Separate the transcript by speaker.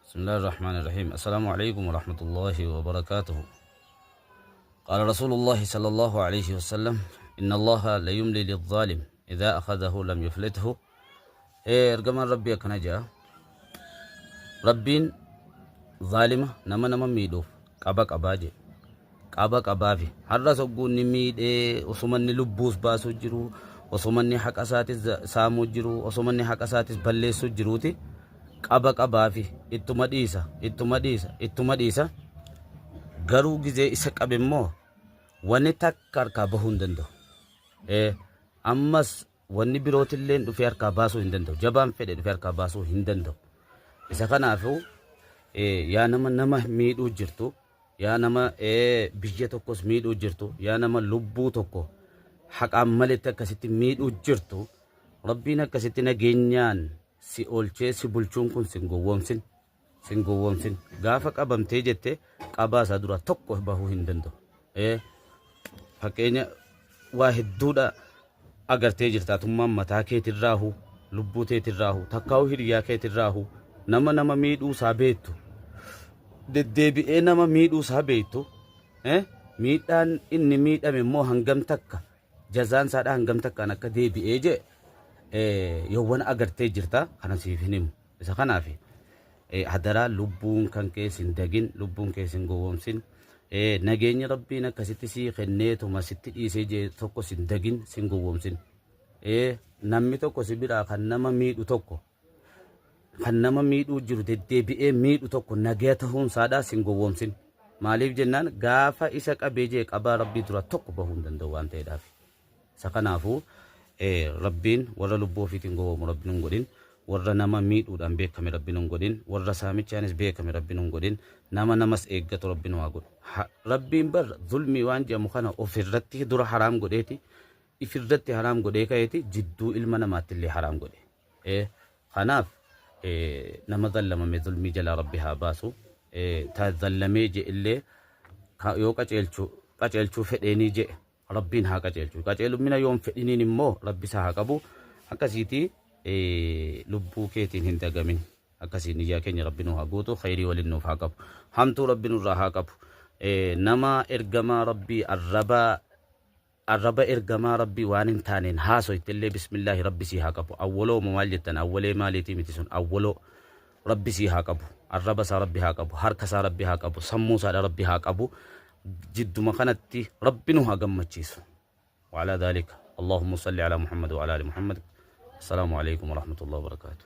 Speaker 1: بسم الله الرحمن الرحيم. السلام عليكم ورحمة الله وبركاته. قال رسول الله صلى الله عليه وسلم: إن الله لا يملي للظالم إذا أخذه لم يفلته. إرجما ربي كنجا ربين ظالمة نما ميدوف قبك أباجي قبك أبافي هرّا سقون نميد وصمني لبوس باسو جرو وصمني حق أساتذ سامو جرو وصمني حق أساتذ بلسو جروتي قبك أبافي ittuma dhiisa garuu gizee isa qabemmoo wanni takka harkaa bahuu hin danda'u. Ammas wanni birootillee dhufee harkaa baasuu hin danda'u. Jabaan fedhe dhufee harkaa baasuu hin danda'u. Isa kanaafuu yaa nama miidhuu jirtu, yaa nama biyya tokkos miidhuu jirtu, yaa nama lubbuu tokko haqaan malitti akkasitti miidhuu jirtu, rabbiin akkasitti nageenyaan si oolchee si bulchuun kun sin gowwoomsin gaafa qabamtee jette qabaasaa dura tokko bahuu hin danda'u. Fakkeenya waa hedduudha agartee jirtaatummaan mataa keetirraahu lubbuu teetirraahu takkaa'uu hiriyaa keetirraahu nama miidhuu isaa beektu deddeebi'ee nama miidhuu isaa beektu miidhaan inni miidhame immoo hangam takka jazaan isaadha hangam takkaan akka deebi'ee jee yowwan agartee jirta kana siif hin himu. Isa kanaaf hadaraa lubbuun kan keessin dagin lubbuun keessin gowwoomsin nageenya rabbiin akkasitti sii kenneetuma sitti dhiisee jee tokko sin dagin sin gowwoomsin. Namni tokko si biraa kan nama miidhu tokko kan nama miidhuu jiru deddeebi'ee miidhu tokko nagaya ta'uun saadhaa sin gowwoomsin. Maaliif jennaan gaafa isa qabee jee qabaa rabbii dura tokko bahuu hin danda'u waan ta'eedhaaf. Isa kanaafuu rabbiin warra lubbuu ofiitiin gowwoomu rabbiin hin godhin, warra nama miidhuudhaan beekame rabbiin hin godhin, warra saamichaanis beekame rabbiin hin godhin, namas eeggatu rabbiin waa godhu. Rabbiin bar zulmii waan jedhamu kana ofirratti dura haraam godheeti, ifirratti haraam godhee ka'eeti jidduu ilma namaatti illee haraam godhe. Kanaaf nama zallamame zulmii jalaa rabbi haa baasu. Ta zallamee je illee yoo qaceelchuu fedheenii je rabbiin haa qaceelchu. Qaceelumina yoon fedhiniin immoo rabbi isaa haa qabu. Akkasiitii lubbuu keetiin hin dagamin. Akkasiin iyyaa keenya rabbiin haa guutu, khayrii waliin nuuf haa qabu. Hamtuu rabbiin irraa haa qabu. Nama ergamaa rabbii arraba ergamaa rabbii waan hin taaneen haasoyte illee bismillaahi rabbi sii haa qabu. Awwaloo maal jettan awwalee maaliitii miti sun awwaloo rabbi sii haa qabu. Arraba isaa rabbi haa qabu. Harka isaa rabbi haa qabu. Sammuu isaa rabbi haa qabu. jidduma kanatti rabbiin haa gammachiisu. وعلى ذلك اللهم صل على محمد وعلى آل محمد. السلام عليكم ورحمة الله وبركاته.